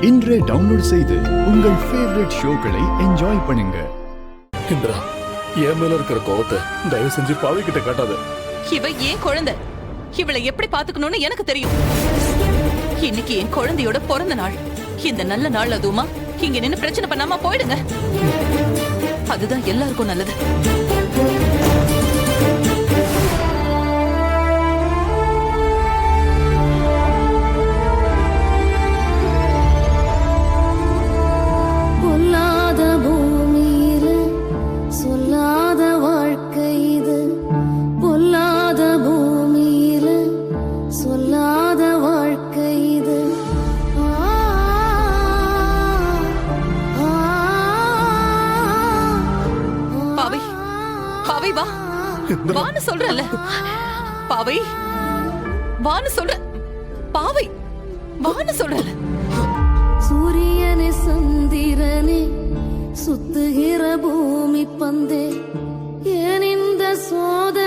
இன்றே டவுன்லோட் செய்து உங்கள் ஃபேவரட் ஷோக்களை என்ஜாய் பண்ணுங்க. இந்திரா, என் மேல இருக்கிற கோவத்தை தயவு செஞ்சு பாவி கிட்ட காட்டாத. இவ ஏன் குழந்தை, இவளை எப்படி பாத்துக்கணும்னு எனக்கு தெரியும். இன்னைக்கு என் குழந்தையோட பிறந்த நாள். இந்த நல்ல நாள் அதுவுமா இங்க நின்னு பிரச்சனை பண்ணாம போயிடுங்க. அதுதான் எல்லாருக்கும் நல்லது. பொல்லாத பூமியில சொல்லாத வாழ்க்கை இது. பொல்லாத பூமியில சொல்லாத வாழ்க்கை இது. பாவை, பாவை வா, வான்னு சொல்றல. பாவை வான்னு சொல்ற. பாவை வான்னு சொல்றல. சூரியனே சந்திரனே சுத்துகிற பூமி பந்தே, ஏன் இந்த சோதனை